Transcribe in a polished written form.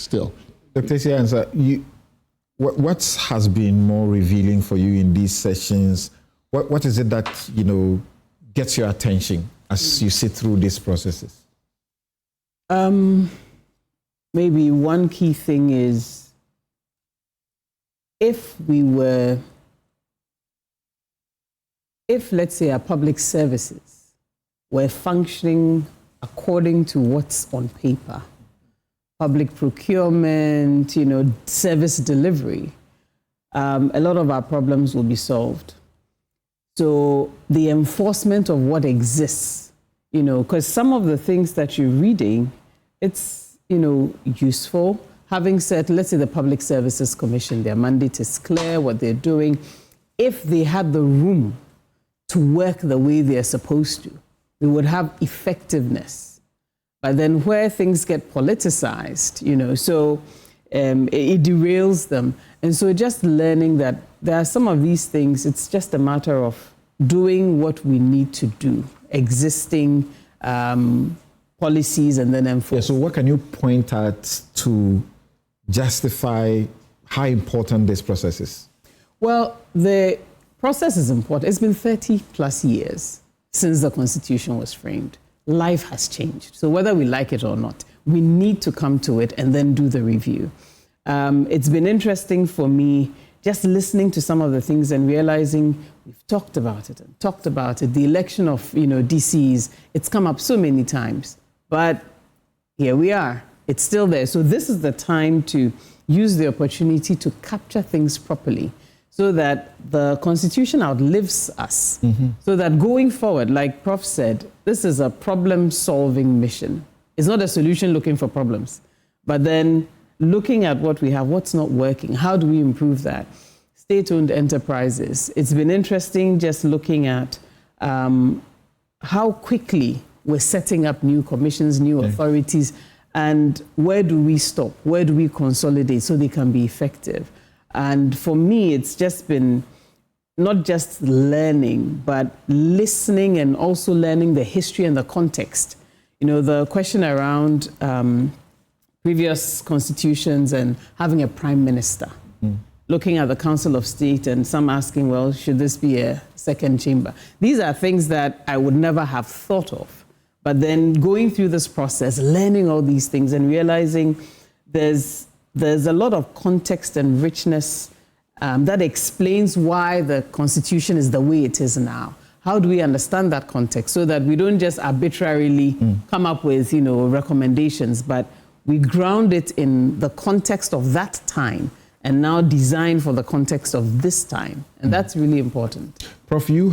still. Dr. Esi Ansah, what has been more revealing for you in these sessions? What is it that, gets your attention as you sit through these processes? Maybe one key thing is if let's say our public services were functioning according to what's on paper, public procurement, service delivery, a lot of our problems will be solved. So the enforcement of what exists, because some of the things that you're reading, it's, useful. Having said, let's say the Public Services Commission, their mandate is clear, what they're doing. If they had the room to work the way they're supposed to, we would have effectiveness. But then where things get politicized, it derails them. And so just learning that there are some of these things, it's just a matter of doing what we need to do, existing policies and then enforce. Yeah, so what can you point at to justify how important this process is? Well, the process is important. It's been 30 plus years since the Constitution was framed. Life has changed. So whether we like it or not, we need to come to it and then do the review. It's been interesting for me just listening to some of the things and realizing we've talked about it and talked about it. The election of, DCs, it's come up so many times, but here we are. It's still there. So this is the time to use the opportunity to capture things properly so that the Constitution outlives us. Mm-hmm. So that going forward, like Prof said, this is a problem-solving mission. It's not a solution looking for problems, but then looking at what we have, what's not working, how do we improve that? State-owned enterprises. It's been interesting just looking at how quickly we're setting up new commissions, new authorities, and where do we stop? Where do we consolidate so they can be effective? And for me, it's just been not just learning, but listening and also learning the history and the context. The question around previous constitutions and having a prime minister, looking at the Council of State and some asking, well, should this be a second chamber? These are things that I would never have thought of. But then going through this process, learning all these things and realizing there's a lot of context and richness that explains why the Constitution is the way it is now. How do we understand that context so that we don't just arbitrarily come up with, recommendations, but we ground it in the context of that time and now design for the context of this time. And that's really important. Prof, you